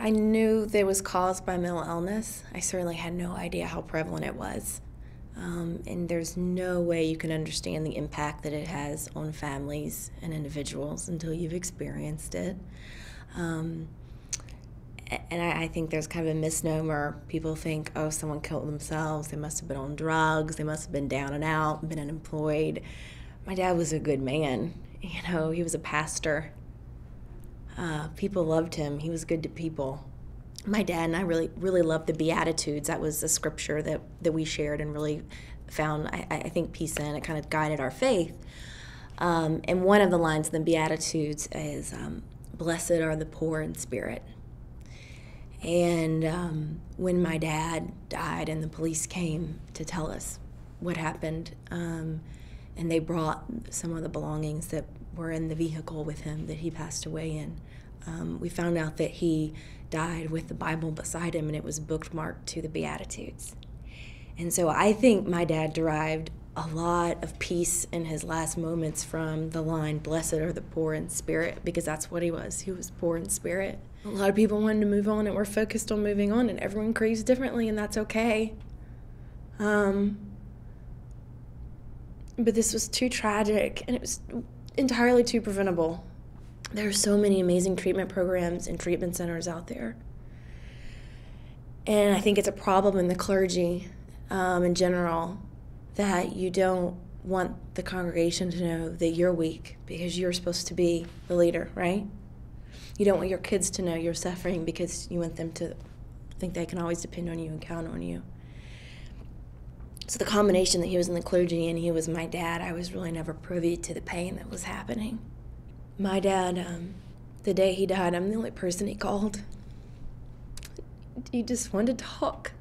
I knew that it was caused by mental illness. I certainly had no idea how prevalent it was. And there's no way you can understand the impact that it has on families and individuals until you've experienced it. And I think there's kind of a misnomer. People think, oh, someone killed themselves. They must have been on drugs. They must have been down and out, been unemployed. My dad was a good man. You know, he was a pastor. People loved him. He was good to people. My dad and I really loved the Beatitudes. That was a scripture that we shared and really found, I think, peace in. It kind of guided our faith. And one of the lines in the Beatitudes is, blessed are the poor in spirit. And when my dad died and the police came to tell us what happened, and they brought some of the belongings that were in the vehicle with him that he passed away in, we found out that he died with the Bible beside him, and it was bookmarked to the Beatitudes. And so I think my dad derived a lot of peace in his last moments from the line, blessed are the poor in spirit, because that's what he was. He was poor in spirit. A lot of people wanted to move on and were focused on moving on, and everyone grieves differently, and that's okay. But this was too tragic, and it was entirely too preventable. There are so many amazing treatment programs and treatment centers out there. And I think it's a problem in the clergy in general that you don't want the congregation to know that you're weak because you're supposed to be the leader, right? You don't want your kids to know you're suffering because you want them to think they can always depend on you and count on you. So the combination that he was in the clergy and he was my dad, I was really never privy to the pain that was happening. My dad, the day he died, I'm the only person he called. He just wanted to talk.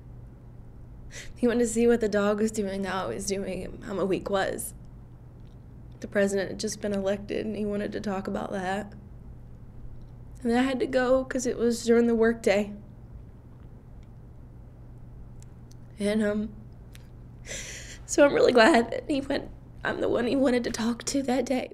He wanted to see what the dog was doing, how I was doing, how my week was. The president had just been elected, and he wanted to talk about that. And then I had to go because it was during the workday. And so I'm really glad that I'm the one he wanted to talk to that day.